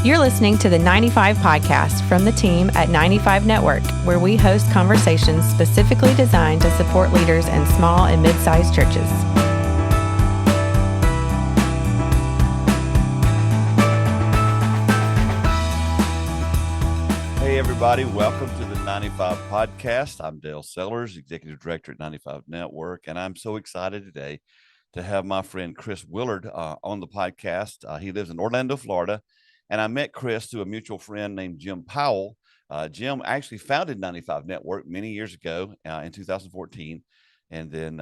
You're listening to the 95 Podcast from the team at 95 Network, where we host conversations specifically designed to support leaders in small and mid-sized churches. Hey, everybody. Welcome to the 95 Podcast. I'm Dale Sellers, Executive Director at 95 Network, and I'm so excited today to have my friend Chris Willard on the podcast. He lives in Orlando, Florida. And I met Chris through a mutual friend named Jim Powell. Jim actually founded 95 Network many years ago in 2014. And then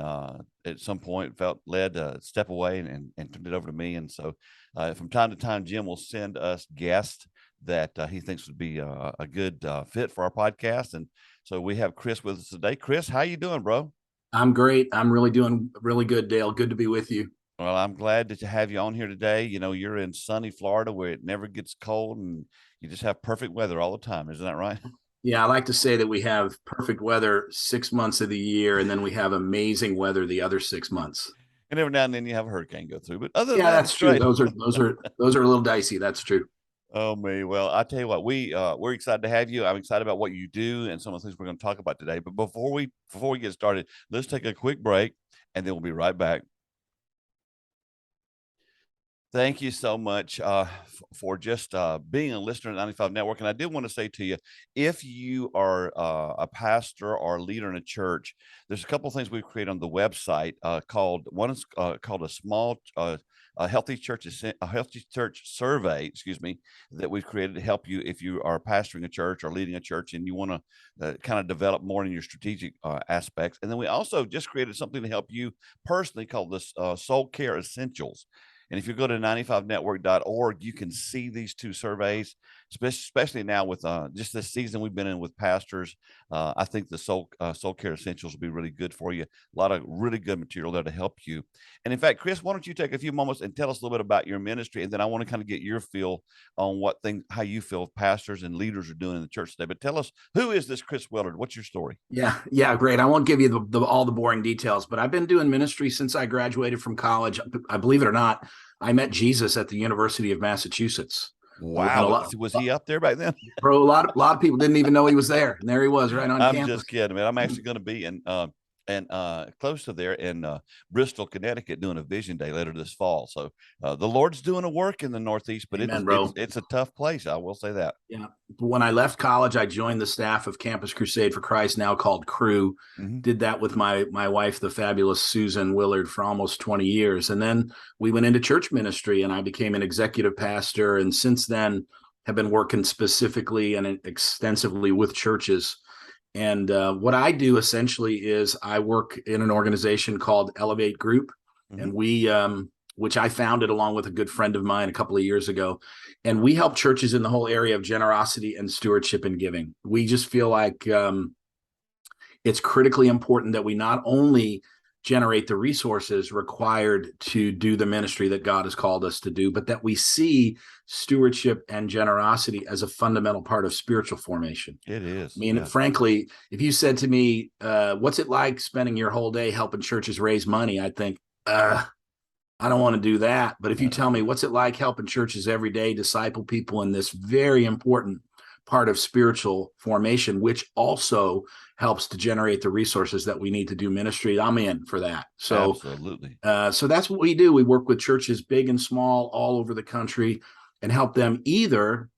at some point felt led to step away and turned it over to me. And so from time to time, Jim will send us guests that he thinks would be a good fit for our podcast. And so we have Chris with us today. Chris, how you doing, bro? I'm great. I'm really doing really good, Dale. Good to be with you. Well, I'm glad to have you on here today. You know, you're in sunny Florida where it never gets cold and you just have perfect weather all the time. Isn't that right? Yeah, I like to say that we have perfect weather 6 months of the year, and then we have amazing weather the other 6 months. And every now and then you have a hurricane go through. But other than that's true. Great. Those are a little dicey. That's true. Oh, me. Well, I tell you what, we're excited to have you. I'm excited about what you do and some of the things we're going to talk about today. But before we get started, let's take a quick break, and then we'll be right back. Thank you so much for just being a listener at 95 Network. And I did want to say to you, if you are a pastor or a leader in a church, there's a couple of things we've created on the website called a healthy church survey, that we've created to help you if you are pastoring a church or leading a church and you want to kind of develop more in your strategic aspects. And then we also just created something to help you personally called this Soul Care Essentials. And if you go to 95network.org, you can see these two surveys, especially now with just this season we've been in with pastors. I think the Soul Care Essentials will be really good for you. A lot of really good material there to help you. And in fact, Chris, why don't you take a few moments and tell us a little bit about your ministry, and then I want to kind of get your feel on how you feel pastors and leaders are doing in the church today. But tell us, who is this Chris Willard? What's your story? Yeah, great. I won't give you all the boring details, but I've been doing ministry since I graduated from college. I believe it or not, I met Jesus at the University of Massachusetts. Wow. Was he up there back then? Bro, a lot of people didn't even know he was there. And there he was right on campus. I'm just kidding, man. I'm actually going to be in close to there in Bristol, Connecticut, doing a vision day later this fall. So the Lord's doing a work in the Northeast, but it's a tough place. I will say that. Yeah. When I left college, I joined the staff of Campus Crusade for Christ, now called Crew. Mm-hmm. Did that with my wife, the fabulous Susan Willard, for almost 20 years. And then we went into church ministry and I became an executive pastor. And since then have been working specifically and extensively with churches. And what I do essentially is I work in an organization called Elevate Group, mm-hmm. and we, which I founded along with a good friend of mine a couple of years ago, and we help churches in the whole area of generosity and stewardship and giving. We just feel like it's critically important that we not only generate the resources required to do the ministry that God has called us to do, but that we see stewardship and generosity as a fundamental part of spiritual formation. It is. I mean, frankly, if you said to me, what's it like spending your whole day helping churches raise money? I'd think, I don't want to do that. But if you tell me what's it like helping churches every day disciple people in this very important part of spiritual formation, which also helps to generate the resources that we need to do ministry, I'm in for that. So absolutely. So that's what we do. We work with churches big and small all over the country and help them either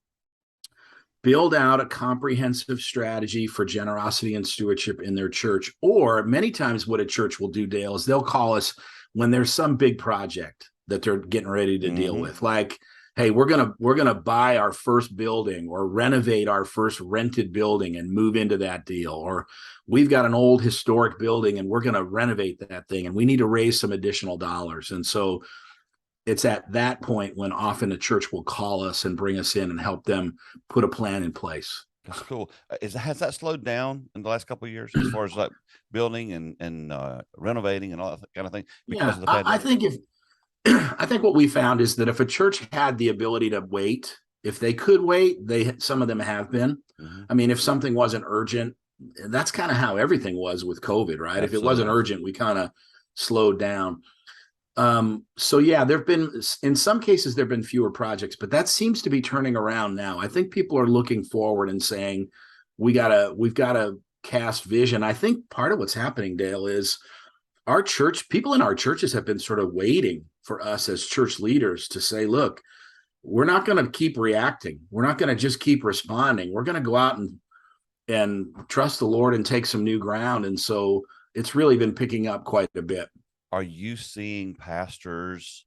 build out a comprehensive strategy for generosity and stewardship in their church, or many times what a church will do, Dale, is they'll call us when there's some big project that they're getting ready to deal with, like, hey, we're gonna buy our first building or renovate our first rented building and move into that deal, or we've got an old historic building and we're gonna renovate that thing and we need to raise some additional dollars. And so it's at that point when often a church will call us and bring us in and help them put a plan in place. That's cool. Has that slowed down in the last couple of years as far as like building and renovating and all that kind of thing? Because of the pandemic? I think what we found is that if a church had the ability to wait, if they could wait, some of them have been. Mm-hmm. I mean, if something wasn't urgent, that's kind of how everything was with COVID, right? Absolutely. If it wasn't urgent, we kind of slowed down. So yeah, in some cases, there've been fewer projects, but that seems to be turning around now. I think people are looking forward and saying, we've got to cast vision. I think part of what's happening, Dale, is people in our churches have been sort of waiting for us as church leaders to say, look, we're not going to keep reacting. We're not going to just keep responding. We're going to go out and trust the Lord and take some new ground. And so it's really been picking up quite a bit. Are you seeing pastors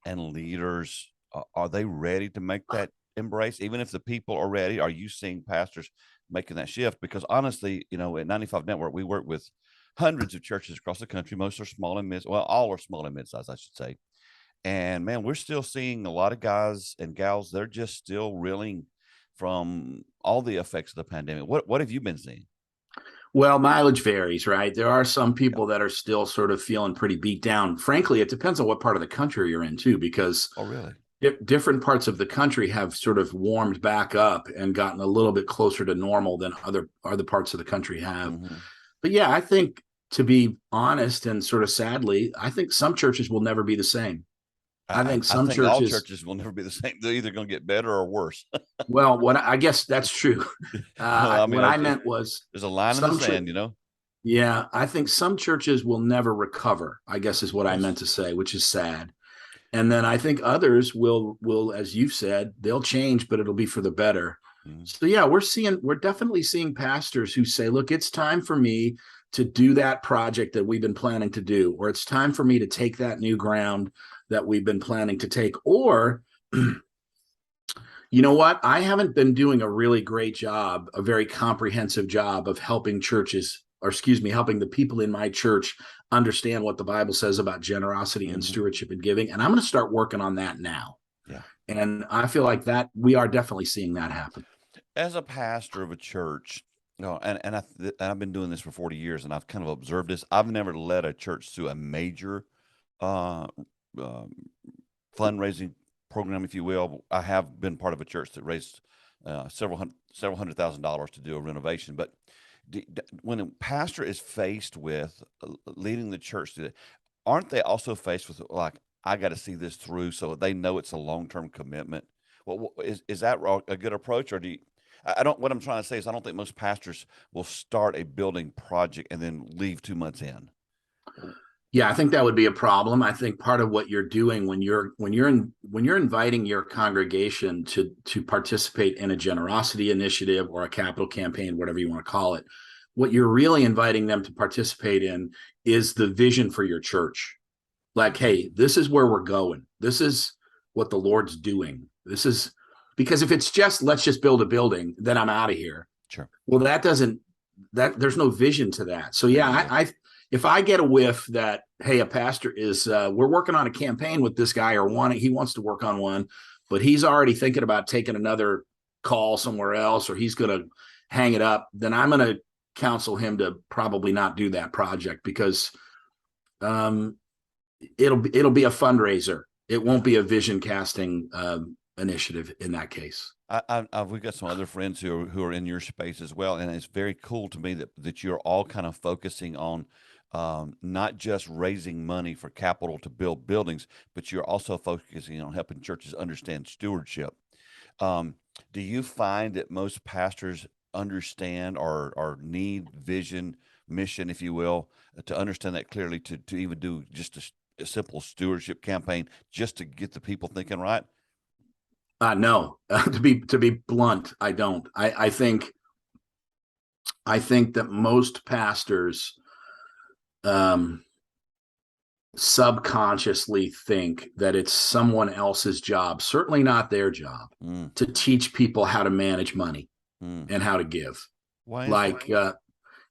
and leaders, are they ready to make that embrace? Even if the people are ready, are you seeing pastors making that shift? Because honestly, at 95 Network, we work with hundreds of churches across the country. Most are small and mid, well, all are small and mid-sized, I should say. And man, we're still seeing a lot of guys and gals, they're just still reeling from all the effects of the pandemic. What have you been seeing? Well, mileage varies, right? There are some people that are still sort of feeling pretty beat down. Frankly, it depends on what part of the country you're in too, because really? Different parts of the country have sort of warmed back up and gotten a little bit closer to normal than other parts of the country have. Mm-hmm. But yeah, I think, to be honest and sort of sadly, I think some churches will never be the same. I think all churches will never be the same. They're either going to get better or worse. Well, I guess that's true. What I meant was there's a line in the sand, Yeah, I think some churches will never recover, I guess is what I meant to say, which is sad. And then I think others will, as you've said, they'll change, but it'll be for the better. Mm-hmm. So yeah, we're definitely seeing pastors who say, look, it's time for me to do that project that we've been planning to do, or it's time for me to take that new ground that we've been planning to take. Or, you know what? I haven't been doing a really great job, a very comprehensive job of helping helping the people in my church understand what the Bible says about generosity mm-hmm. and stewardship and giving. And I'm going to start working on that now. Yeah. And I feel like that we are definitely seeing that happen. As a pastor of a church, and I've been doing this for 40 years, and I've kind of observed this. I've never led a church through a major fundraising program, if you will. I have been part of a church that raised several $100,000 to do a renovation. But when a pastor is faced with leading the church, aren't they also faced with, like, I got to see this through so they know it's a long-term commitment? Well, is that a good approach, or what I'm trying to say is I don't think most pastors will start a building project and then leave 2 months in. Yeah, I think that would be a problem. I think part of what you're doing when you're inviting your congregation to participate in a generosity initiative or a capital campaign, whatever you want to call it, what you're really inviting them to participate in is the vision for your church. Like, hey, this is where we're going. This is what the Lord's doing. This is, because if it's just, let's just build a building, then I'm out of here. Sure. Well, there's no vision to that. So yeah, if I get a whiff that, hey, a pastor is, we're working on a campaign with this guy, or he wants to work on one, but he's already thinking about taking another call somewhere else, or he's going to hang it up, then I'm going to counsel him to probably not do that project, because it'll be a fundraiser. It won't be a vision casting initiative in that case. We've got some other friends who are in your space as well, and it's very cool to me that you're all kind of focusing on not just raising money for capital to build buildings, but you're also focusing on helping churches understand stewardship. Do you find that most pastors understand or need vision, mission, if you will, to understand that clearly, to even do just a simple stewardship campaign just to get the people thinking right? No, to be blunt, I don't. I think that most pastors subconsciously think that it's someone else's job, certainly not their job, to teach people how to manage money and how to give.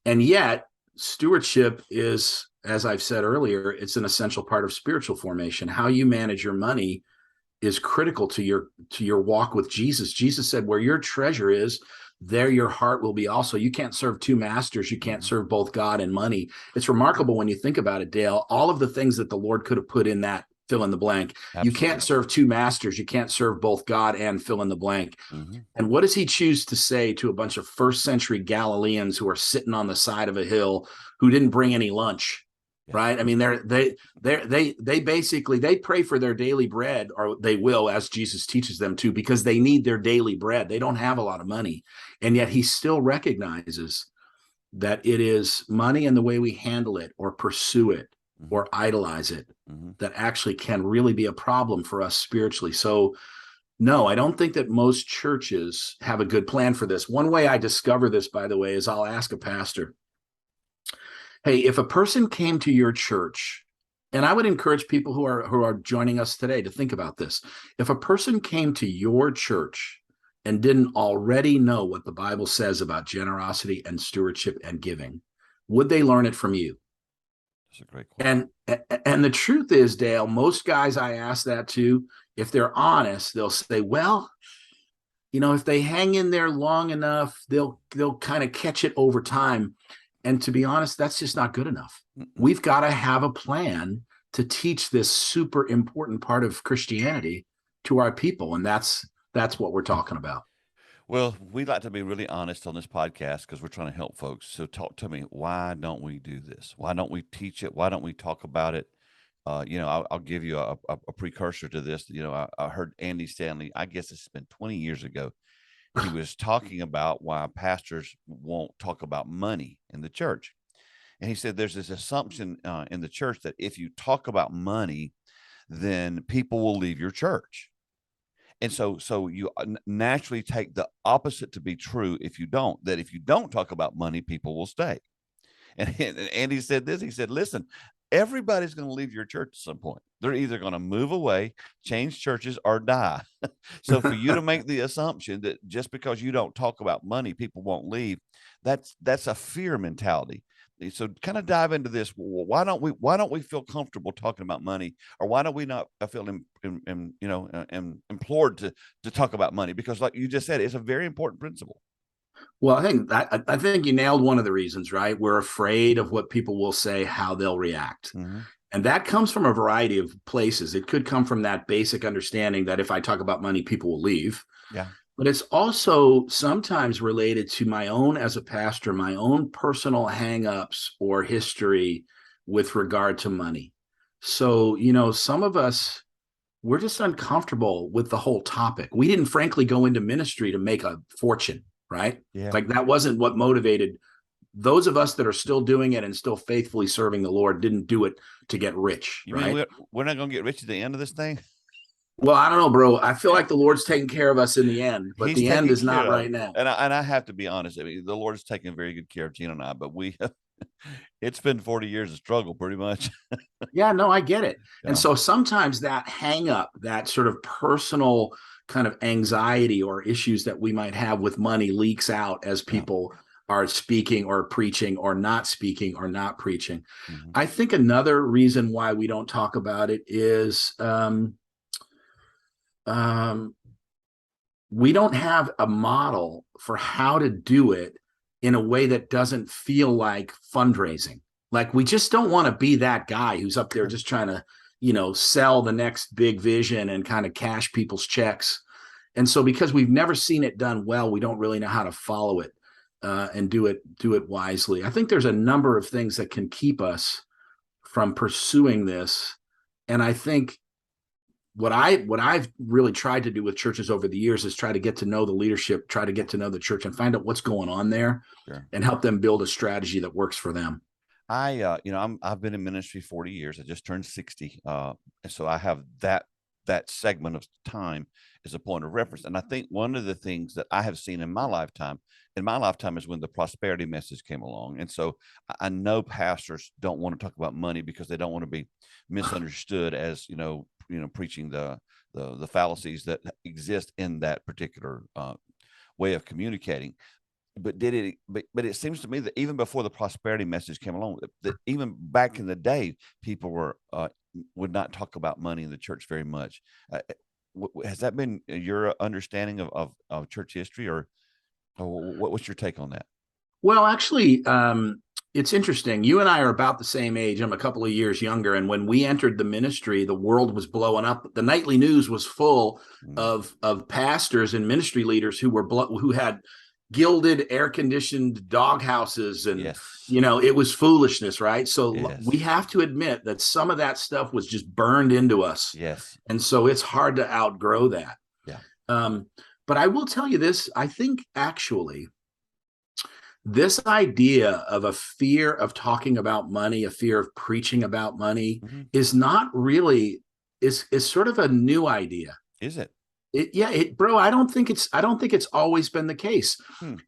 And yet stewardship is, as I've said earlier, it's an essential part of spiritual formation. How you manage your money is critical to your walk with Jesus. Jesus said, where your treasure is, there your heart will be also. You can't serve two masters. You can't serve both God and money. It's remarkable when you think about it, Dale, all of the things that the Lord could have put in that fill in the blank. Absolutely. You can't serve two masters. You can't serve both God and fill in the blank. Mm-hmm. And what does he choose to say to a bunch of first century Galileans who are sitting on the side of a hill, who didn't bring any lunch? right? I mean, they basically, they pray for their daily bread, or they will, as Jesus teaches them to, because they need their daily bread. They don't have a lot of money. And yet he still recognizes that it is money and the way we handle it or pursue it or idolize it that actually can really be a problem for us spiritually. So no, I don't think that most churches have a good plan for this. One way I discover this, by the way, is I'll ask a pastor, hey, if a person came to your church, and I would encourage people who are joining us today to think about this. If a person came to your church and didn't already know what the Bible says about generosity and stewardship and giving, would they learn it from you? That's a great question. And the truth is, Dale, most guys I ask that to, if they're honest, they'll say, well, if they hang in there long enough, they'll kind of catch it over time. And to be honest, that's just not good enough. We've got to have a plan to teach this super important part of Christianity to our people. And that's what we're talking about. Well, we'd like to be really honest on this podcast because we're trying to help folks. So talk to me. Why don't we do this? Why don't we teach it? Why don't we talk about it? I'll give you a precursor to this. I heard Andy Stanley, I guess it's been 20 years ago. He was talking about why pastors won't talk about money in the church. And he said there's this assumption in the church that if you talk about money, then people will leave your church. And so you naturally take the opposite to be true if you don't, that if you don't talk about money, people will stay. And Andy said this, he said, listen, everybody's going to leave your church at some point. They're either going to move away, change churches, or die. So for you to make the assumption that just because you don't talk about money, people won't leave, that's a fear mentality. So kind of dive into this. Why don't we feel comfortable talking about money, or why don't we not feel implored to talk about money? Because like you just said, it's a very important principle. Well, I think you nailed one of the reasons, right? We're afraid of what people will say, how they'll react. And that comes from a variety of places. It could come from that basic understanding that if I talk about money, people will leave. Yeah. But it's also sometimes related to my own, as a pastor, my own personal hangups or history with regard to money. So, some of us, we're just uncomfortable with the whole topic. We didn't frankly go into ministry to make a fortune, right? Yeah. Like that wasn't what motivated those of us that are still doing it and still faithfully serving the Lord. Didn't do it to get rich. You right? mean we're not going to get rich at the end of this thing? Well, I don't know, bro. I feel like the Lord's taking care of us in the end, but the end is not right now. And I have to be honest. I mean, the Lord is taking very good care of Gina and I, but it's been 40 years of struggle pretty much. Yeah, no, I get it. Yeah. And so sometimes that hang up, that sort of personal kind of anxiety or issues that we might have with money leaks out as people are speaking or preaching or not speaking or not preaching. I think another reason why we don't talk about it is we don't have a model for how to do it in a way that doesn't feel like fundraising. Like we just don't want to be that guy who's up there just trying to, sell the next big vision and kind of cash people's checks. And so because we've never seen it done well, we don't really know how to follow it and do it wisely. I think there's a number of things that can keep us from pursuing this. And I think what I've really tried to do with churches over the years is try to get to know the leadership, try to get to know the church and find out what's going on there and help them build a strategy that works for them. I've been in ministry 40 years. I just turned 60. And so I have that segment of time as a point of reference. And I think one of the things that I have seen in my lifetime is when the prosperity message came along. And so I know pastors don't want to talk about money because they don't want to be misunderstood as, preaching the fallacies that exist in that particular way of communicating. But it seems to me that even before the prosperity message came along, that even back in the day, people would not talk about money in the church very much. Has that been your understanding of church history, or what's your take on that? Well, actually, it's interesting. You and I are about the same age. I'm a couple of years younger. And when we entered the ministry, the world was blowing up. The nightly news was full of pastors and ministry leaders who had gilded, air-conditioned dog houses, and Yes. it was foolishness, right? So Yes. we have to admit that some of that stuff was just burned into us. Yes. And so it's hard to outgrow that. Yeah. But I will tell you this, I think actually this idea of a fear of talking about money, a fear of preaching about money is not really, is sort of a new idea. Is it? Bro, I don't think it's always been the case.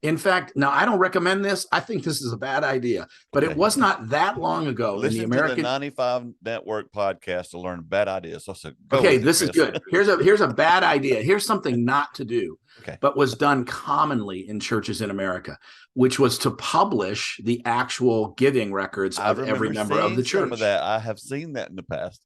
In fact, now I don't recommend this. I think this is a bad idea, but it was not that long ago in the American. Listen to the 95 Network podcast to learn bad ideas. Okay, this is good. Here's a bad idea. Here's something not to do, but was done commonly in churches in America, which was to publish the actual giving records of every member of the church. Some of that. I have seen that in the past.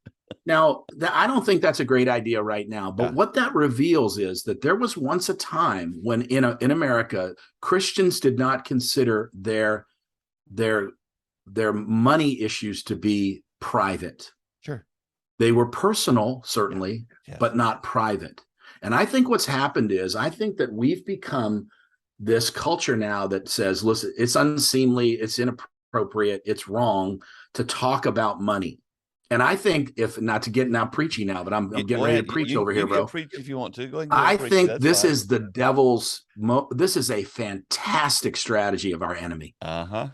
Now, I don't think that's a great idea right now, but what that reveals is that there was once a time when in America, Christians did not consider their money issues to be private. Sure. They were personal, certainly, but not private. And I think what's happened is I think that we've become this culture now that says, listen, it's unseemly, it's inappropriate, it's wrong to talk about money. And I think, if not to get now preachy now, but I'm getting ready to preach over here, bro. Preach if you want to. Go ahead. I think this is the devil's. This is a fantastic strategy of our enemy.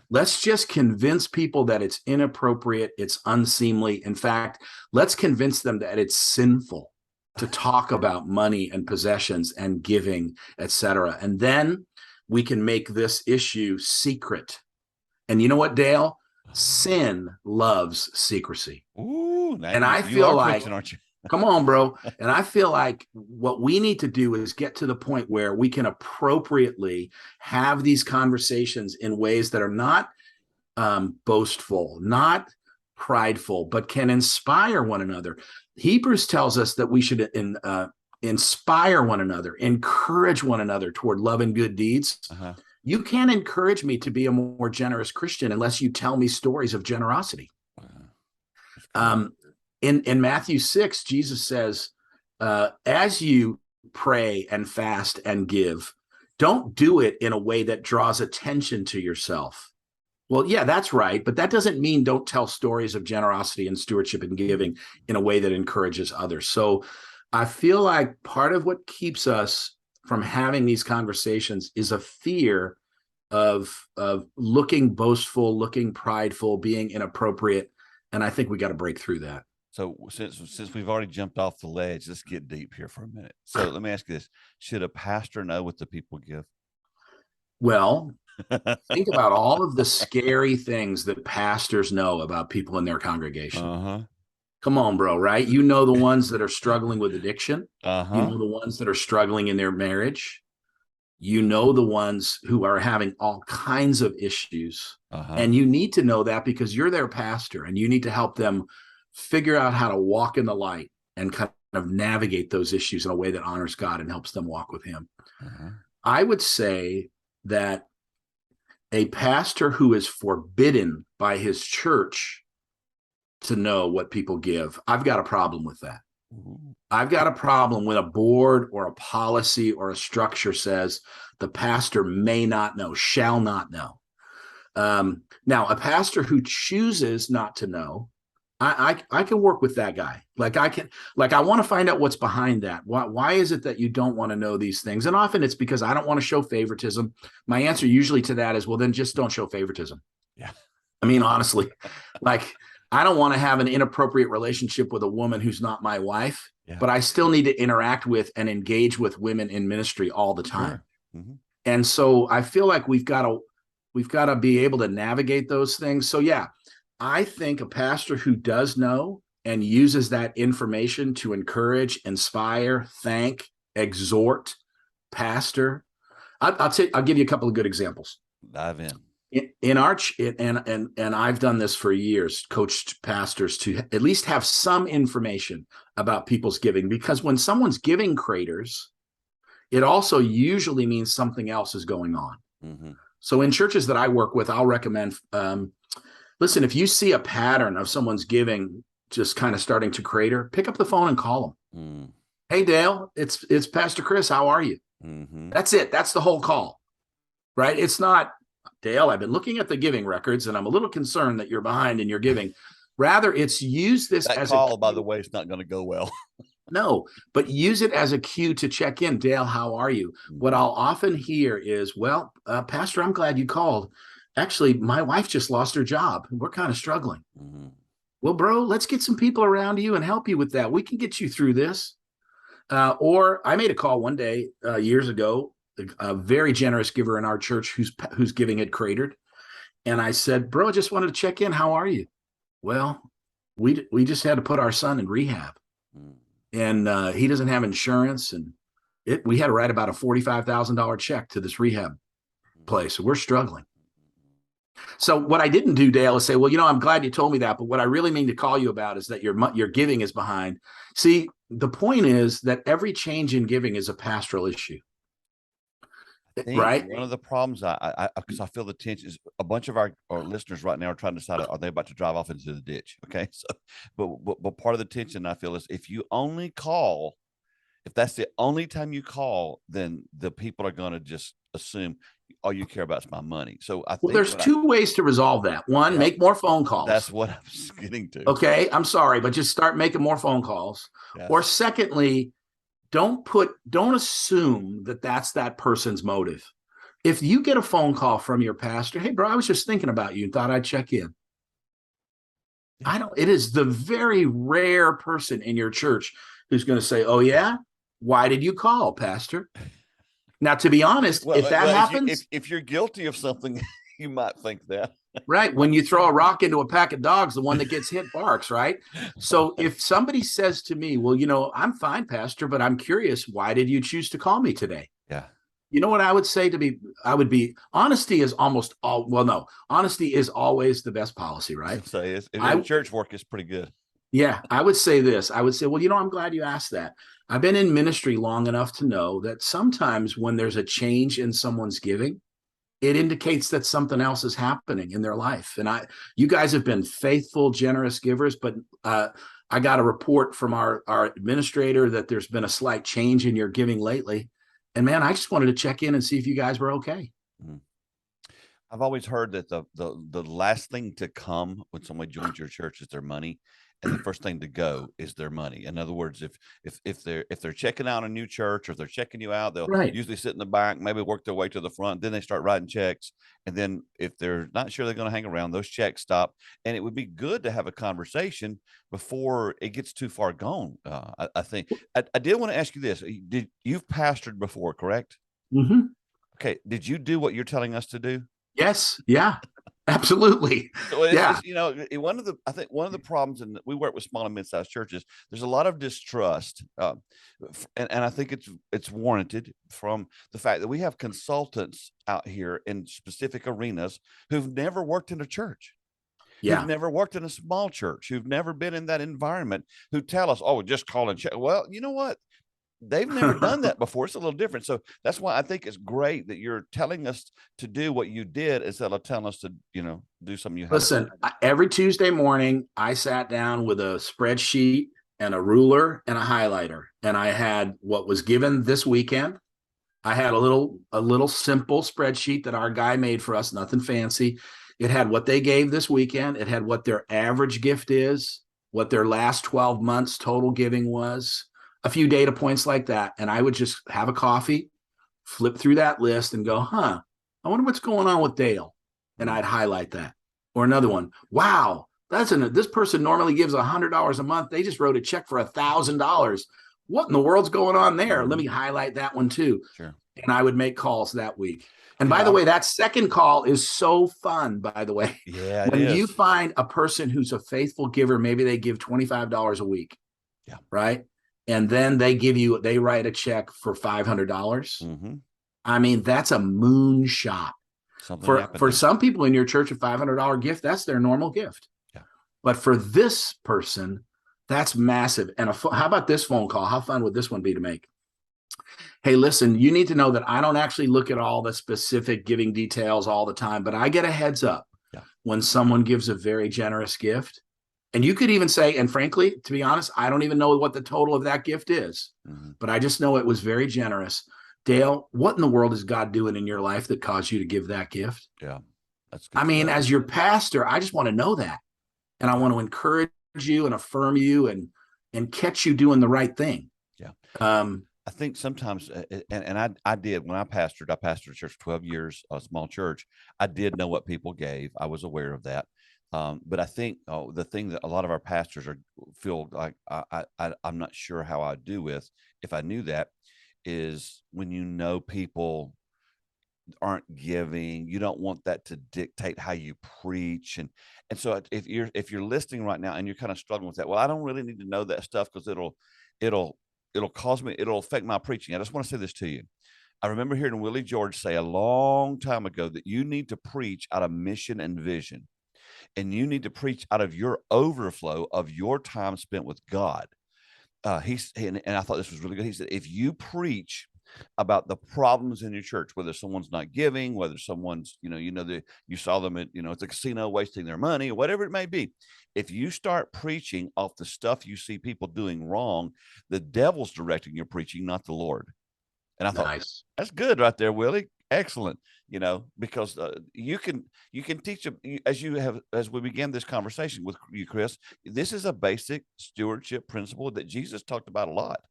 Let's just convince people that it's inappropriate, it's unseemly. In fact, let's convince them that it's sinful to talk about money and possessions and giving, etc. And then we can make this issue secret. And you know what, Dale? Sin loves secrecy. Ooh, and I feel like, aren't you? Come on, bro. And I feel like what we need to do is get to the point where we can appropriately have these conversations in ways that are not boastful, not prideful, but can inspire one another. Hebrews tells us that we should inspire one another, encourage one another toward love and good deeds. You can't encourage me to be a more generous Christian unless you tell me stories of generosity. In Matthew 6, Jesus says, as you pray and fast and give, don't do it in a way that draws attention to yourself. Well, yeah, that's right. But that doesn't mean don't tell stories of generosity and stewardship and giving in a way that encourages others. So I feel like part of what keeps us from having these conversations is a fear of looking boastful, looking prideful, being inappropriate. And I think we got to break through that. So since we've already jumped off the ledge, let's get deep here for a minute. So let me ask you this. Should a pastor know what the people give? Well, think about all of the scary things that pastors know about people in their congregation. Come on, bro, right? You know the ones that are struggling with addiction. You know the ones that are struggling in their marriage. You know the ones who are having all kinds of issues. And you need to know that because you're their pastor and you need to help them figure out how to walk in the light and kind of navigate those issues in a way that honors God and helps them walk with him. I would say that a pastor who is forbidden by his church to know what people give, I've got a problem with that. I've got a problem when a board or a policy or a structure says the pastor may not know, shall not know. Now, a pastor who chooses not to know, I can work with that guy. I want to find out what's behind that. Why is it that you don't want to know these things? And often it's because I don't want to show favoritism. My answer usually to that is, well, then just don't show favoritism. Yeah. I mean, honestly, I don't want to have an inappropriate relationship with a woman who's not my wife, but I still need to interact with and engage with women in ministry all the time. And so I feel like we've got to be able to navigate those things. So yeah, I think a pastor who does know and uses that information to encourage, inspire, thank, exhort, pastor. I'll give you a couple of good examples. Dive in. In our and I've done this for years, coached pastors to at least have some information about people's giving, because when someone's giving craters, it also usually means something else is going on. So in churches that I work with, I'll recommend, listen, if you see a pattern of someone's giving just kind of starting to crater, pick up the phone and call them. Hey, Dale, it's Pastor Chris. How are you? That's it. That's the whole call. right? It's not, Dale, I've been looking at the giving records and I'm a little concerned that you're behind in your giving. Rather, it's use this that as call, a by the way, it's not going to go well. No, but use it as a cue to check in. Dale, how are you? What I'll often hear is, well, Pastor, I'm glad you called. Actually, my wife just lost her job. We're kind of struggling. Mm-hmm. Well, bro, let's get some people around you and help you with that. We can get you through this. Or I made a call one day years ago, a very generous giver in our church whose giving had cratered. And I said, bro, I just wanted to check in. How are you? Well, we just had to put our son in rehab. And he doesn't have insurance. And we had to write about a $45,000 check to this rehab place. So we're struggling. So what I didn't do, Dale, is say, well, I'm glad you told me that. But what I really mean to call you about is that your giving is behind. See, the point is that every change in giving is a pastoral issue. Right. One of the problems, because I feel the tension is a bunch of our listeners right now are trying to decide, are they about to drive off into the ditch? Okay. So, but part of the tension I feel is if you only call, if that's the only time you call, then the people are going to just assume all you care about is my money. So I think there's two ways to resolve that. One, make more phone calls. That's what I was getting to. Okay. I'm sorry, but just start making more phone calls. Yes. Or secondly, don't assume that that's that person's motive. If you get a phone call from your pastor, hey, bro, I was just thinking about you and thought I'd check in. It is the very rare person in your church who's going to say, oh, yeah, why did you call, pastor? Now, to be honest, if that happens, if you're guilty of something, you might think that. Right. When you throw a rock into a pack of dogs, the one that gets hit barks, right? So if somebody says to me, well, I'm fine, pastor, but I'm curious, why did you choose to call me today? Yeah. You know what I would say honesty is honesty is always the best policy, right? So church work is pretty good. Yeah. I would say this. I would say, well, I'm glad you asked that. I've been in ministry long enough to know that sometimes when there's a change in someone's giving, it indicates that something else is happening in their life. And you guys have been faithful, generous givers, but I got a report from our administrator that there's been a slight change in your giving lately. And man, I just wanted to check in and see if you guys were okay. Mm-hmm. I've always heard that the last thing to come when somebody joins your church is their money. And the first thing to go is their money. In other words, if they're checking out a new church or if they're checking you out, they'll usually sit in the back, maybe work their way to the front. Then they start writing checks. And then if they're not sure they're going to hang around, those checks stop. And it would be good to have a conversation before it gets too far gone. I think I did want to ask you this. You've pastored before, correct? Mm-hmm. Okay. Did you do what you're telling us to do? Yes. Yeah. Absolutely. So one of the problems, and we work with small and mid-sized churches, there's a lot of distrust. And I think it's warranted from the fact that we have consultants out here in specific arenas who've never worked in a church. Yeah. Who've never worked in a small church, who've never been in that environment, who tell us, oh, just call and check. Well, you know what? They've never done that before. It's a little different. So that's why I think it's great that you're telling us to do what you did instead of telling us to, do something you have. Listen, every Tuesday morning, I sat down with a spreadsheet and a ruler and a highlighter. And I had what was given this weekend. I had a little simple spreadsheet that our guy made for us, nothing fancy. It had what they gave this weekend. It had what their average gift is, what their last 12 months total giving was. A few data points like that. And I would just have a coffee, flip through that list and go, I wonder what's going on with Dale. And I'd highlight that. Or another one. Wow, this person normally gives $100 a month. They just wrote a check for $1,000. What in the world's going on there? Let me highlight that one too. Sure. And I would make calls that week. And by the way, that second call is so fun, by the way. Yeah. When you find a person who's a faithful giver, maybe they give $25 a week. Yeah. Right. And then they write a check for $500. Mm-hmm. I mean, that's a moonshot. For some people in your church, a $500 gift, that's their normal gift. Yeah. But for this person, that's massive. And how about this phone call? How fun would this one be to make? Hey, listen, you need to know that I don't actually look at all the specific giving details all the time, but I get a heads up when someone gives a very generous gift. And you could even say, and frankly, to be honest, I don't even know what the total of that gift is, but I just know it was very generous. Dale, what in the world is God doing in your life that caused you to give that gift? Yeah, that's good. I mean, as your pastor, I just want to know that. And I want to encourage you and affirm you and catch you doing the right thing. Yeah. I think sometimes, and I did when I pastored a church for 12 years, a small church. I did know what people gave. I was aware of that. But I think the thing that a lot of our pastors feel like I'm not sure how I'd do with if I knew that is when you know people aren't giving, you don't want that to dictate how you preach. And so if you're listening right now and you're kind of struggling with that, well, I don't really need to know that stuff because it'll affect my preaching. I just want to say this to you. I remember hearing Willie George say a long time ago that you need to preach out of mission and vision, and you need to preach out of your overflow of your time spent with God. And I thought this was really good. He said, if you preach about the problems in your church, whether someone's not giving, whether someone's, you saw them at, it's a casino wasting their money or whatever it may be. If you start preaching off the stuff you see people doing wrong, the devil's directing your preaching, not the Lord. And I thought, nice. That's good right there, Willie. Excellent. Because you can teach them as we began this conversation with you, Chris. This is a basic stewardship principle that Jesus talked about a lot.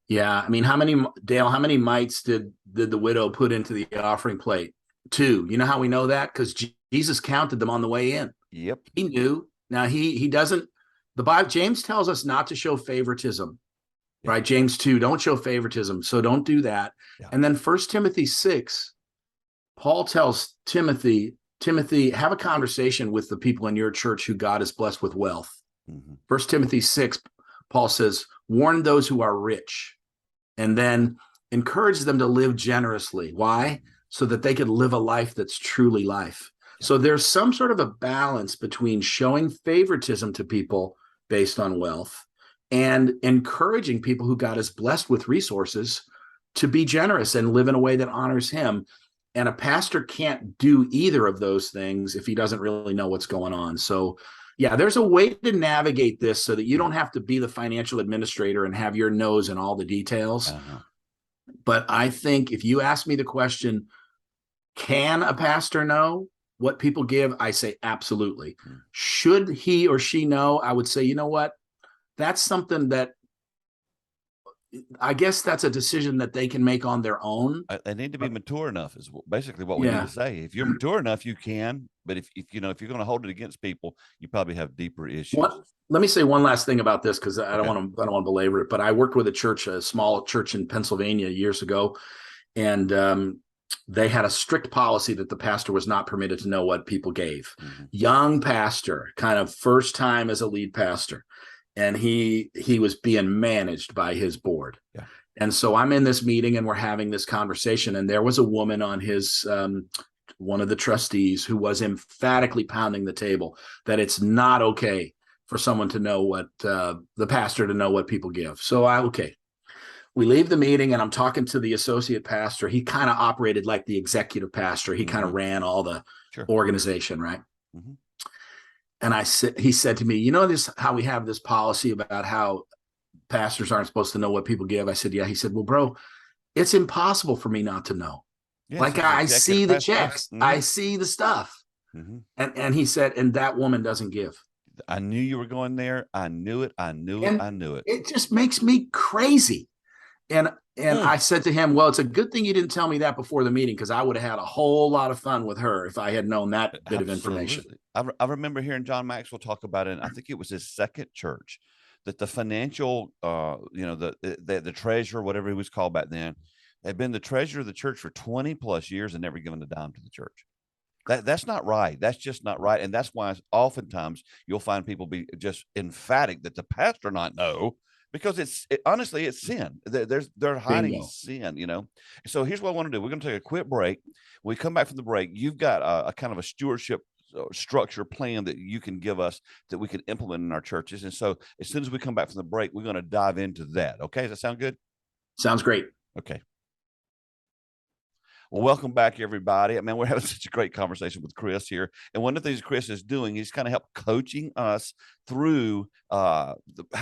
Yeah. I mean, how many mites did the widow put into the offering plate? 2. You know how we know that? Because Jesus counted them on the way in. Yep. He knew. Now he doesn't, the Bible, James tells us not to show favoritism, right? James 2, don't show favoritism. So don't do that. Yeah. And then 1 Timothy 6, Paul tells Timothy, have a conversation with the people in your church who God has blessed with wealth. Mm-hmm. 1 Timothy 6, Paul says, warn those who are rich, and then encourage them to live generously. Why? So that they can live a life that's truly life. Yeah. So there's some sort of a balance between showing favoritism to people based on wealth and encouraging people who God has blessed with resources to be generous and live in a way that honors him. And a pastor can't do either of those things if he doesn't really know what's going on. So yeah, there's a way to navigate this so that you don't have to be the financial administrator and have your nose in all the details. Uh-huh. But I think if you ask me the question, can a pastor know what people give? I say absolutely. Mm-hmm. Should he or she know? I would say, you know what? That's something that I guess that's a decision that they can make on their own. They need to be mature enough is basically what we need to say. If you're mature enough, you can. But if you're going to hold it against people, you probably have deeper issues. Let me say one last thing about this because I don't want to belabor it. But I worked with a small church in Pennsylvania years ago, and they had a strict policy that the pastor was not permitted to know what people gave. Mm-hmm. Young pastor, kind of first time as a lead pastor. And he was being managed by his board. Yeah. And so I'm in this meeting and we're having this conversation. And there was a woman on his, one of the trustees who was emphatically pounding the table that it's not okay for someone to know what, the pastor to know what people give. So we leave the meeting and I'm talking to the associate pastor. He kind of operated like the executive pastor. He kind of ran all the organization, right? Mm-hmm. And he said to me, how we have this policy about how pastors aren't supposed to know what people give. I said, yeah. He said, well, bro, it's impossible for me not to know. Yes, like I see the checks, mm-hmm. I see the stuff. Mm-hmm. And he said, and that woman doesn't give. I knew you were going there. I knew it. I knew it. It just makes me crazy. And I said to him, well, it's a good thing you didn't tell me that before the meeting because I would have had a whole lot of fun with her if I had known that bit of information. I remember hearing John Maxwell talk about it, and I think it was his second church, that the financial, the treasurer, whatever he was called back then, had been the treasurer of the church for 20 plus years and never given a dime to the church. That's not right. That's just not right. And that's why oftentimes you'll find people be just emphatic that the pastor not know. Because honestly, it's sin. They're hiding Bingo. Sin, So here's what I want to do. We're going to take a quick break. When we come back from the break, you've got a kind of a stewardship structure plan that you can give us that we can implement in our churches. And so as soon as we come back from the break, we're going to dive into that. Okay. Does that sound good? Sounds great. Okay. Well, welcome back, everybody. I mean, we're having such a great conversation with Chris here. And one of the things Chris is doing, he's kind of helped coaching us through how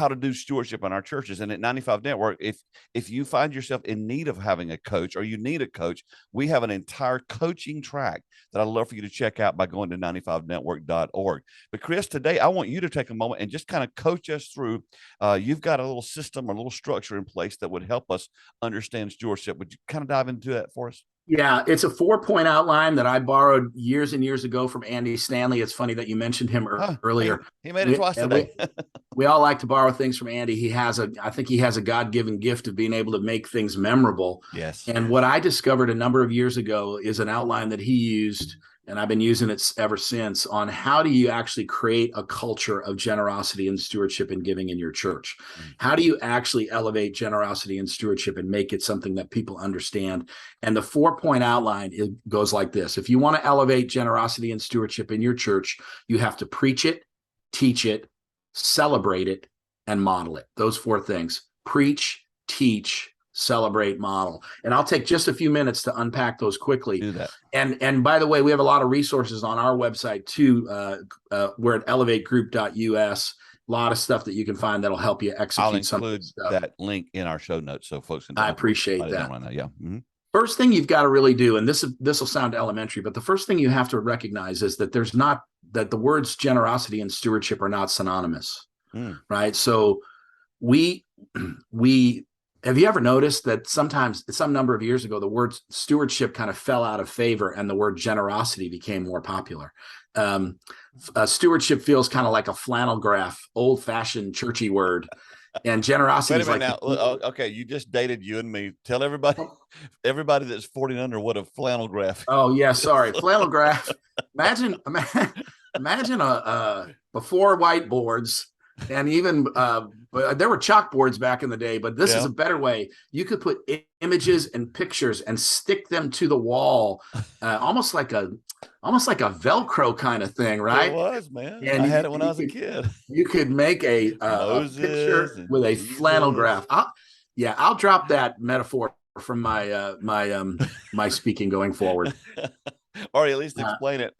to do stewardship in our churches. And at 95 Network, if you find yourself in need of having a coach or you need a coach, we have an entire coaching track that I'd love for you to check out by going to 95network.org. But Chris, today I want you to take a moment and just kind of coach us through. You've got a little system or a little structure in place that would help us understand stewardship. Would you kind of dive into that for us? Yeah, it's a 4-point outline that I borrowed years and years ago from Andy Stanley. It's funny that you mentioned him earlier. He made it twice today. We all like to borrow things from Andy. I think he has a God-given gift of being able to make things memorable. Yes. And what I discovered a number of years ago is an outline that he used, and I've been using it ever since, on how do you actually create a culture of generosity and stewardship and giving in your church? Mm-hmm. How do you actually elevate generosity and stewardship and make it something that people understand? And the 4-point outline, it goes like this. If you want to elevate generosity and stewardship in your church, you have to preach it, teach it, celebrate it, and model it. Those 4 things: preach, teach, celebrate, model. And I'll take just a few minutes to unpack those quickly. Do that. And by the way, we have a lot of resources on our website too. We're at elevategroup.us. A lot of stuff that you can find that'll help you execute some of this stuff. I'll include that link in our show notes so folks can. I appreciate that. Right now. Yeah. Mm-hmm. First thing you've got to really do, and this will sound elementary, but the first thing you have to recognize is that that the words generosity and stewardship are not synonymous, right? So have you ever noticed that sometimes, some number of years ago, the word stewardship kind of fell out of favor and the word generosity became more popular? Stewardship feels kind of like a flannel graph, old-fashioned churchy word. And generosity is like... Now, okay, you just dated you and me. Tell everybody that's 40 and under what a flannel graph is. Oh, yeah, sorry. Flannel graph. Imagine before whiteboards, and even there were chalkboards back in the day, but this is a better way. You could put images and pictures and stick them to the wall, almost like a Velcro kind of thing, right? It was, man. And I had it when I was a kid. You could make a picture with a flannel graph. I'll drop that metaphor from my speaking going forward. Or at least explain it.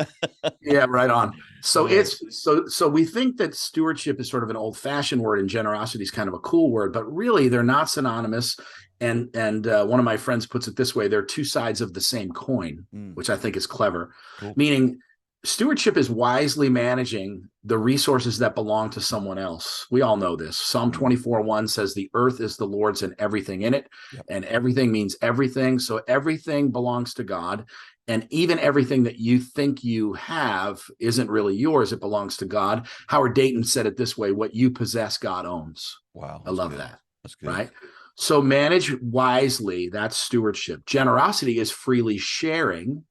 Yeah, right on. So so we think that stewardship is sort of an old-fashioned word and generosity is kind of a cool word, but really they're not synonymous. And one of my friends puts it this way: they're 2 sides of the same coin, which I think is clever. Cool. Meaning, stewardship is wisely managing the resources that belong to someone else. We all know this. Psalm 24:1 says, "The earth is the Lord's and everything in it." Yep. And everything means everything. So everything belongs to God. And even everything that you think you have isn't really yours. It belongs to God. Howard Dayton said it this way: what you possess, God owns. Wow. I love that. That's good. Right? So manage wisely. That's stewardship. Generosity is freely sharing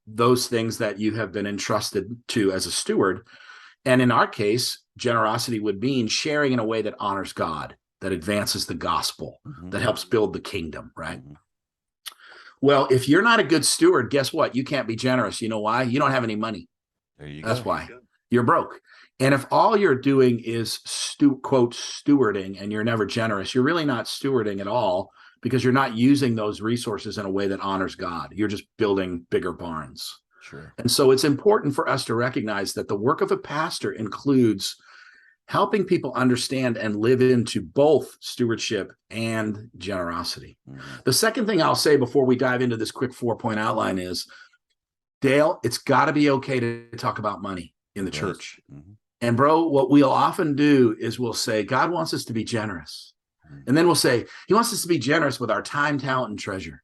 those things that you have been entrusted to as a steward. And in our case, generosity would mean sharing in a way that honors God, that advances the gospel, that helps build the kingdom, right? Well, if you're not a good steward, guess what? You can't be generous. You know why? You don't have any money. There you go. That's why. You're broke. And if all you're doing is quote stewarding and you're never generous, you're really not stewarding at all, because you're not using those resources in a way that honors God. You're just building bigger barns. Sure. And so it's important for us to recognize that the work of a pastor includes helping people understand and live into both stewardship and generosity. The second thing I'll say before we dive into this quick 4-point outline is, Dale, it's got to be okay to talk about money in the church. And bro, what we'll often do is we'll say, God wants us to be generous. And then we'll say, he wants us to be generous with our time, talent, and treasure.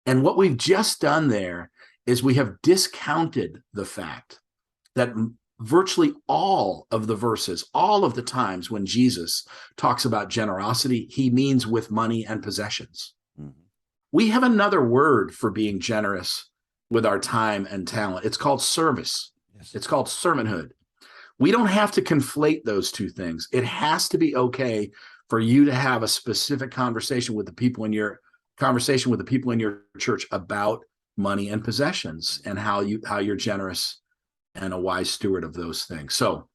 And what we've just done there is we have discounted the fact that virtually all of the verses, all of the times when Jesus talks about generosity, he means with money and possessions. We have another word for being generous with our time and talent. It's called service. Yes. It's called servanthood. We don't have to conflate those 2 things. It has to be okay for you to have a specific conversation with the people in your church about money and possessions and how you're generous and a wise steward of those things. So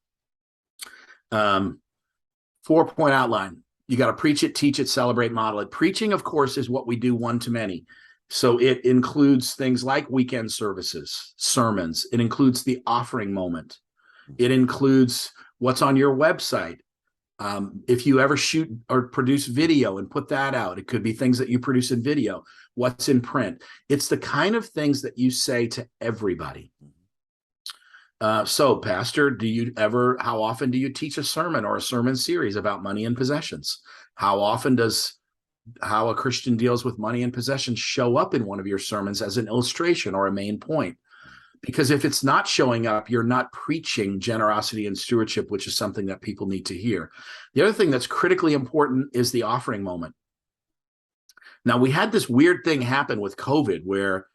4-point outline. You got to preach it, teach it, celebrate, model it. Preaching, of course, is what we do one to many. So it includes things like weekend services, sermons. It includes the offering moment. It includes what's on your website. If you ever shoot or produce video and put that out, it could be things that you produce in video, what's in print. It's the kind of things that you say to everybody. So, Pastor, how often do you teach a sermon or a sermon series about money and possessions? How often does how a Christian deals with money and possessions show up in one of your sermons as an illustration or a main point? Because if it's not showing up, you're not preaching generosity and stewardship, which is something that people need to hear. The other thing that's critically important is the offering moment. Now, we had this weird thing happen with COVID where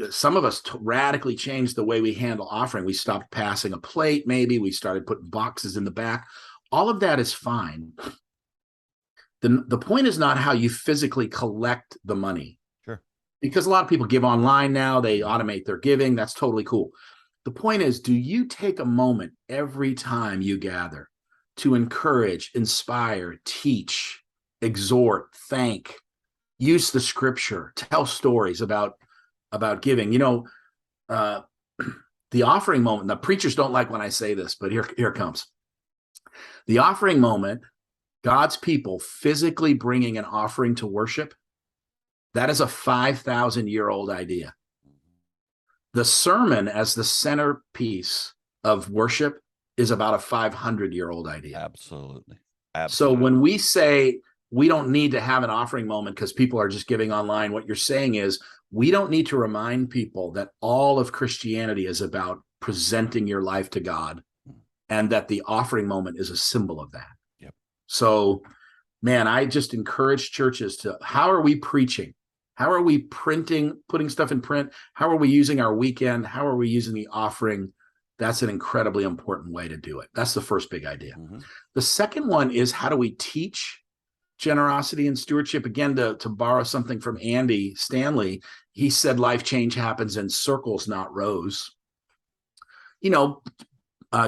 some of us radically changed the way we handle offering. We stopped passing a plate, maybe. We started putting boxes in the back. All of that is fine. The point is not how you physically collect the money. Because a lot of people give online now, they automate their giving. That's totally cool. The point is, do you take a moment every time you gather to encourage, inspire, teach, exhort, thank, use the scripture, tell stories about giving? The offering moment, the preachers don't like when I say this, but here it comes. The offering moment, God's people physically bringing an offering to worship, that is a 5,000-year-old idea. The sermon as the centerpiece of worship is about a 500-year-old idea. Absolutely. So when we say we don't need to have an offering moment because people are just giving online, what you're saying is we don't need to remind people that all of Christianity is about presenting your life to God, and that the offering moment is a symbol of that. Yep. So, man, I just encourage churches to, how are we preaching? How are we putting stuff in print? How are we using our weekend? How are we using the offering? That's an incredibly important way to do it. That's the first big idea. Mm-hmm. The second one is, how do we teach generosity and stewardship? Again, to borrow something from Andy Stanley, he said life change happens in circles, not rows.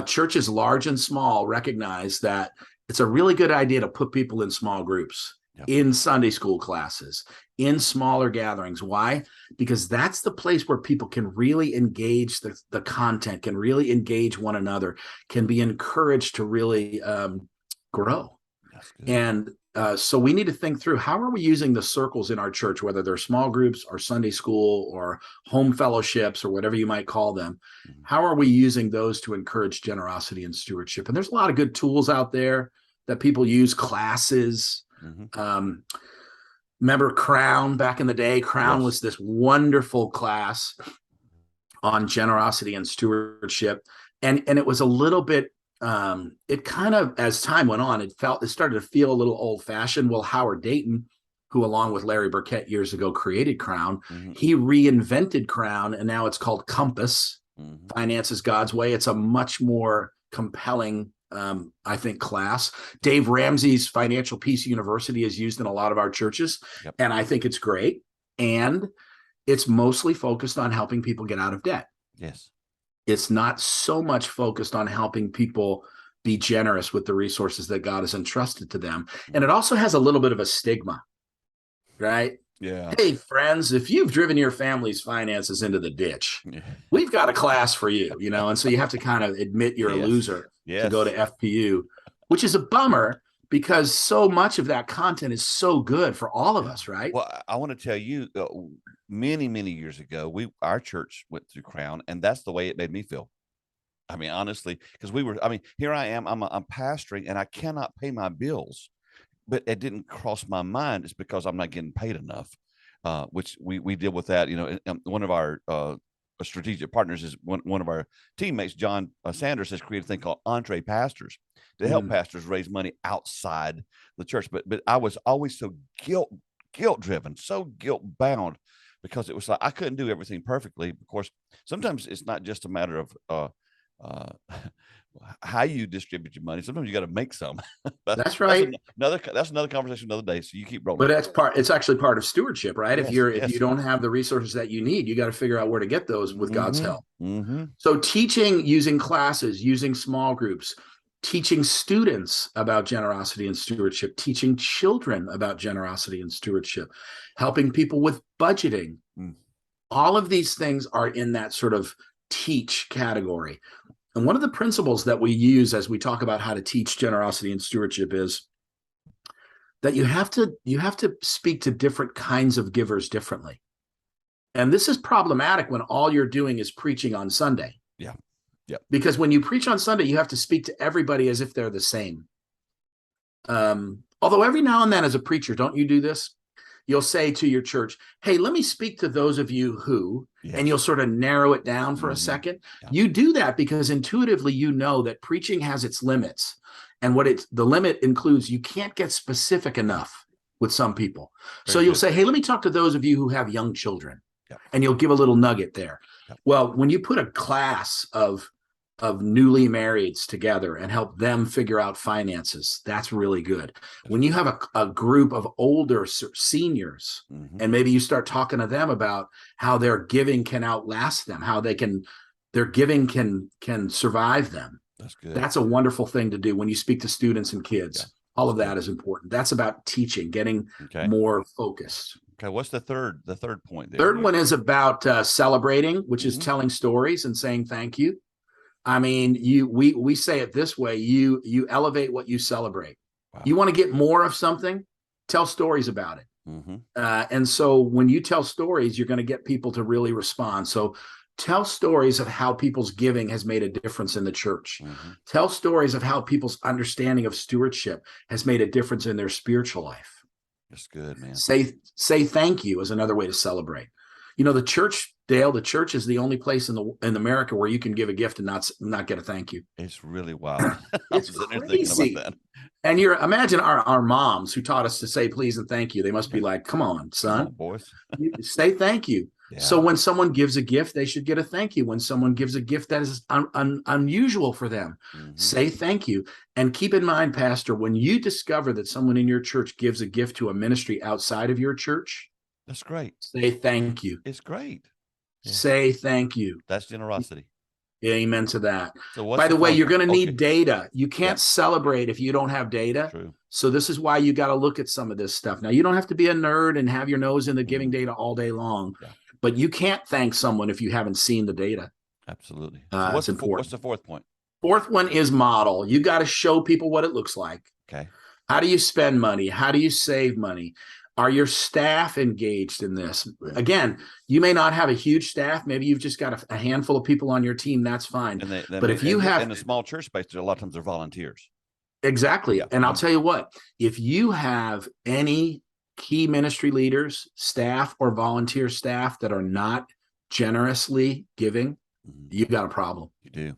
Churches large and small recognize that it's a really good idea to put people in small groups. Yep. In Sunday school classes, in smaller gatherings. Why? Because that's the place where people can really engage the content, can really engage one another, can be encouraged to really grow. And so we need to think through, how are we using the circles in our church, whether they're small groups or Sunday school or home fellowships or whatever you might call them. Mm-hmm. How are we using those to encourage generosity and stewardship? And there's a lot of good tools out there that people use, classes. Mm-hmm. Remember Crown back in the day? Crown was this wonderful class on generosity and stewardship. And it was a little bit, it kind of, as time went on, it started to feel a little old fashioned. Well, Howard Dayton, who along with Larry Burkett years ago created Crown, mm-hmm. he reinvented Crown, and now it's called Compass. Mm-hmm. Finance is God's Way. It's a much more compelling I think class. Dave Ramsey's Financial Peace University is used in a lot of our churches. Yep. And I think it's great. And it's mostly focused on helping people get out of debt. Yes. It's not so much focused on helping people be generous with the resources that God has entrusted to them. And it also has a little bit of a stigma, right? Yeah. Hey, friends, if you've driven your family's finances into the ditch, we've got a class for you, and so you have to kind of admit you're a loser to go to FPU, which is a bummer because so much of that content is so good for all of us, right? Well, I want to tell you, many, many years ago, our church went through Crown, and that's the way it made me feel. I mean, honestly, because here I am, I'm pastoring, and I cannot pay my bills. But it didn't cross my mind. It's because I'm not getting paid enough, which we deal with that. One of our strategic partners is one of our teammates, John Sanders, has created a thing called Entree Pastors to help pastors raise money outside the church. But I was always so guilt driven, so guilt bound, because it was like I couldn't do everything perfectly. Of course, sometimes it's not just a matter of how you distribute your money. Sometimes you got to make some. That's right. That's another conversation another day. So you keep rolling. But it's actually part of stewardship, right? Yes, if you don't have the resources that you need, you got to figure out where to get those with God's help. Mm-hmm. So teaching, using classes, using small groups, teaching students about generosity and stewardship, teaching children about generosity and stewardship, helping people with budgeting. All of these things are in that sort of teach category. And one of the principles that we use as we talk about how to teach generosity and stewardship is that you have to speak to different kinds of givers differently. And this is problematic when all you're doing is preaching on Sunday. Yeah. Because when you preach on Sunday, you have to speak to everybody as if they're the same. Although every now and then as a preacher, don't you do this? You'll say to your church, hey, let me speak to those of you who, and you'll sort of narrow it down for a second. Yeah. You do that because intuitively you know that preaching has its limits. And the limit includes you can't get specific enough with some people. So you'll say, hey, let me talk to those of you who have young children. Yeah. And you'll give a little nugget there. Yeah. Well, when you put a class of newly marrieds together and help them figure out finances, that's really good. When you have a group of older seniors, and maybe you start talking to them about how their giving can outlast them, how their giving can survive them. That's good. That's a wonderful thing to do when you speak to students and kids. Yeah. All of that is important. That's about teaching, getting more focused. Okay, what's the third point there? Third one is about celebrating, which is telling stories and saying thank you. I mean, we say it this way, you elevate what you celebrate. Wow. You want to get more of something, tell stories about it. And so when you tell stories, you're going to get people to really respond. So tell stories of how people's giving has made a difference in the church. Tell stories of how people's understanding of stewardship has made a difference in their spiritual life. That's good, man. Say thank you is another way to celebrate. You know, the church, Dale, the church is the only place in America where you can give a gift and not get a thank you. It's really wild. It's crazy. About that. And imagine our moms who taught us to say please and thank you. They must be like, come on, son. Come on, boys. Say thank you. Yeah. So when someone gives a gift, they should get a thank you. When someone gives a gift that is unusual for them, say thank you. And keep in mind, Pastor, when you discover that someone in your church gives a gift to a ministry outside of your church, that's great. Say thank you. It's great. Yeah. Say thank you. That's generosity. Amen to that. So by the way, you're going to need data. You can't celebrate if you don't have data. True. So this is why you got to look at some of this stuff. Now, you don't have to be a nerd and have your nose in the giving data all day long, but you can't thank someone if you haven't seen the data. Absolutely. It's important. What's the fourth point? Fourth one is model. You got to show people what it looks like. Okay. How do you spend money? How do you save money? Are your staff engaged in this? Again, you may not have a huge staff. Maybe you've just got a handful of people on your team. That's fine. But if you have in a small church space, a lot of times they're volunteers. Exactly. Yeah. And I'll tell you what, if you have any key ministry leaders, staff, or volunteer staff that are not generously giving, you've got a problem. You do.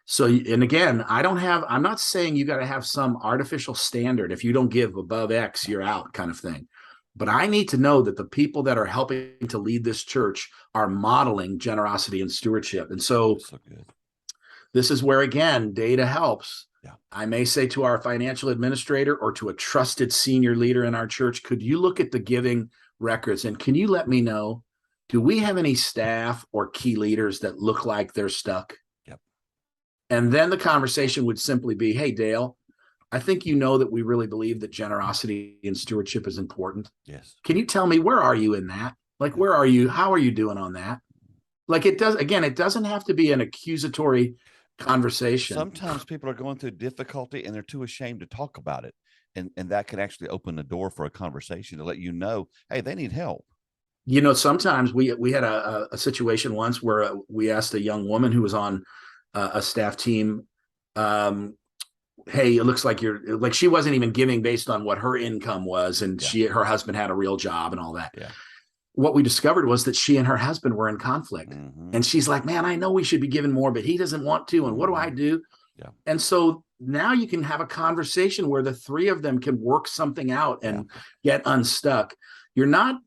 So, and again, I'm not saying you got to have some artificial standard. If you don't give above X, you're out kind of thing. But I need to know that the people that are helping to lead this church are modeling generosity and stewardship. And so good. This is where, again, data helps. Yeah. I may say to our financial administrator or to a trusted senior leader in our church, could you look at the giving records and can you let me know, do we have any staff or key leaders that look like they're stuck? And then the conversation would simply be, hey, Dale, I think you know that we really believe that generosity and stewardship is important. Yes. Can you tell me, where are you in that? Like, where are you? How are you doing on that? Like, it doesn't have to be an accusatory conversation. Sometimes people are going through difficulty and they're too ashamed to talk about it. And that can actually open the door for a conversation to let you know, hey, they need help. You know, sometimes we had a situation once where we asked a young woman who was on a staff team, hey, it looks like she wasn't even giving based on what her income was. And her husband had a real job and all that. Yeah. What we discovered was that she and her husband were in conflict. And she's like, man, I know we should be giving more, but he doesn't want to. And what do I do? Yeah. And so now you can have a conversation where the three of them can work something out and get unstuck. You're not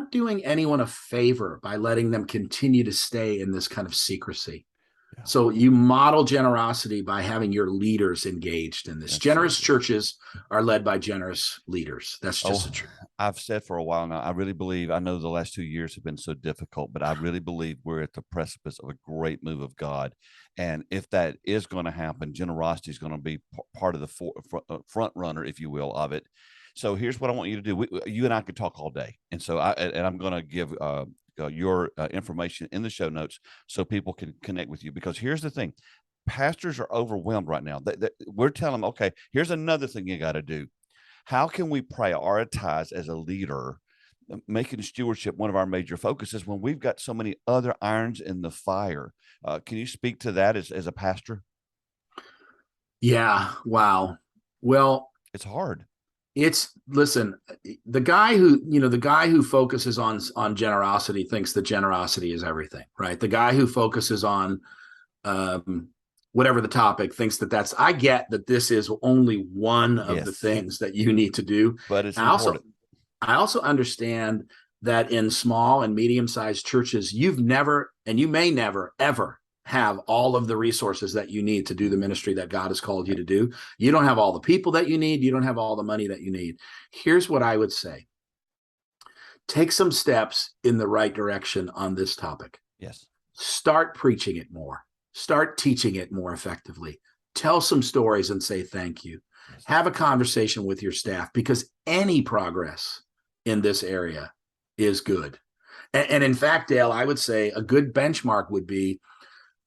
doing anyone a favor by letting them continue to stay in this kind of secrecy. So you model generosity by having your leaders engaged in this. Generous churches are led by generous leaders. That's just the truth. I've said for a while now, I really believe, I know the last 2 years have been so difficult, but I really believe we're at the precipice of a great move of God. And if that is going to happen, generosity is going to be part of the front runner, if you will, of it. So here's what I want you to do. You and I could talk all day. And so I'm going to give your information in the show notes so people can connect with you, because here's the thing. Pastors are overwhelmed right now. We're telling them, okay, here's another thing you got to do. How can we prioritize as a leader, making stewardship one of our major focuses when we've got so many other irons in the fire? Can you speak to that as a pastor? Yeah. Wow. Well, it's hard. Listen, the guy who focuses on generosity thinks that generosity is everything, right? The guy who focuses on whatever the topic thinks I get that this is only one of the things that you need to do. But it's important. I also understand that in small and medium-sized churches, you've never, and you may never, ever have all of the resources that you need to do the ministry that God has called you to do. You don't have all the people that you need. You don't have all the money that you need. Here's what I would say. Take some steps in the right direction on this topic. Yes. Start preaching it more. Start teaching it more effectively. Tell some stories and say thank you. Yes. Have a conversation with your staff, because any progress in this area is good. And in fact, Dale, I would say a good benchmark would be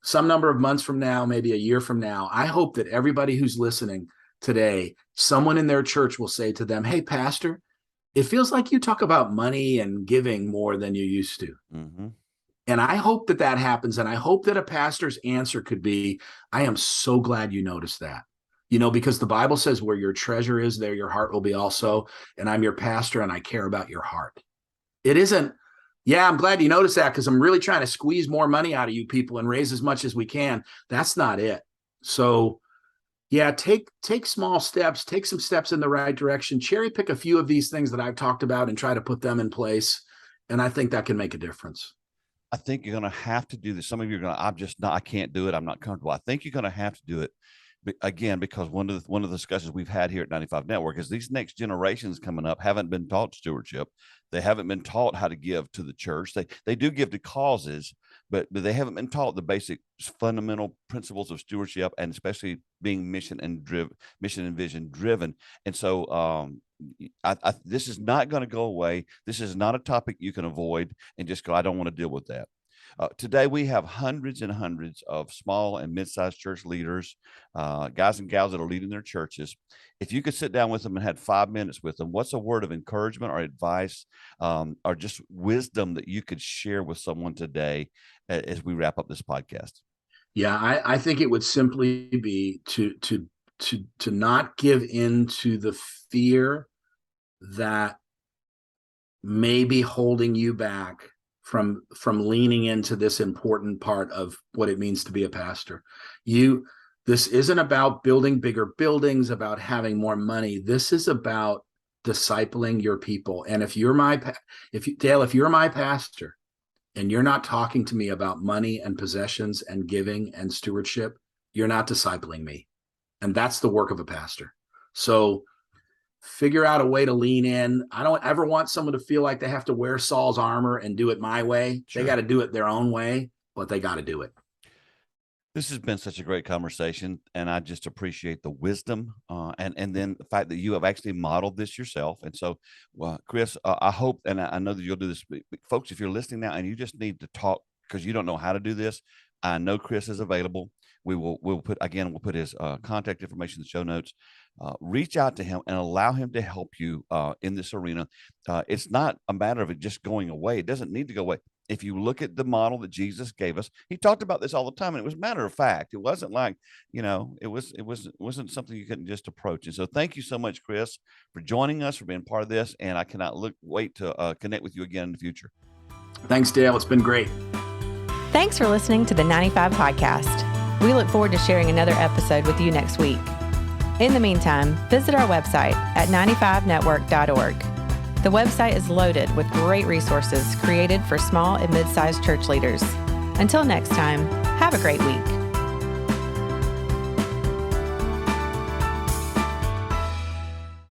some number of months from now, maybe a year from now. I hope that everybody who's listening today, someone in their church will say to them, "Hey, Pastor, it feels like you talk about money and giving more than you used to." Mm-hmm. And I hope that happens. And I hope that a pastor's answer could be, "I am so glad you noticed that." Because the Bible says where your treasure is, there your heart will be also. And I'm your pastor and I care about your heart. It isn't, "Yeah, I'm glad you noticed that because I'm really trying to squeeze more money out of you people and raise as much as we can." That's not it. So yeah, take small steps, take some steps in the right direction, cherry pick a few of these things that I've talked about and try to put them in place. And I think that can make a difference. I think you're going to have to do this. Some of you are going to, I can't do it. I'm not comfortable. I think you're going to have to do it again, because one of the discussions we've had here at 95 Network is these next generations coming up haven't been taught stewardship. They haven't been taught how to give to the church. They do give to causes, but they haven't been taught the basic fundamental principles of stewardship, and especially being mission and vision driven. And so this is not going to go away. This is not a topic you can avoid and just go, "I don't want to deal with that." Today, we have hundreds and hundreds of small and mid-sized church leaders, guys and gals that are leading their churches. If you could sit down with them and had 5 minutes with them, what's a word of encouragement or advice or just wisdom that you could share with someone today as we wrap up this podcast? Yeah, I think it would simply be to not give in to the fear that may be holding you back from leaning into this important part of what it means to be a pastor. This isn't about building bigger buildings, about having more money. This is about discipling your people. And if you're my pastor and you're not talking to me about money and possessions and giving and stewardship, you're not discipling me. And that's the work of a pastor. So figure out a way to lean in. I don't ever want someone to feel like they have to wear Saul's armor and do it my way. Sure. They got to do it their own way, but they got to do it. This has been such a great conversation, and I just appreciate the wisdom and then the fact that you have actually modeled this yourself. And so, Chris, I hope, and I know that you'll do this. Folks, if you're listening now and you just need to talk because you don't know how to do this, I know Chris is available. We'll put his contact information in the show notes. Reach out to him and allow him to help you in this arena. It's not a matter of it just going away. It doesn't need to go away. If you look at the model that Jesus gave us, he talked about this all the time, and it was matter of fact. It wasn't like, it wasn't something you couldn't just approach. And so thank you so much, Chris, for joining us, for being part of this. And I cannot wait to connect with you again in the future. Thanks, Dale. It's been great. Thanks for listening to the 95 Podcast. We look forward to sharing another episode with you next week. In the meantime, visit our website at 95network.org. The website is loaded with great resources created for small and mid-sized church leaders. Until next time, have a great week.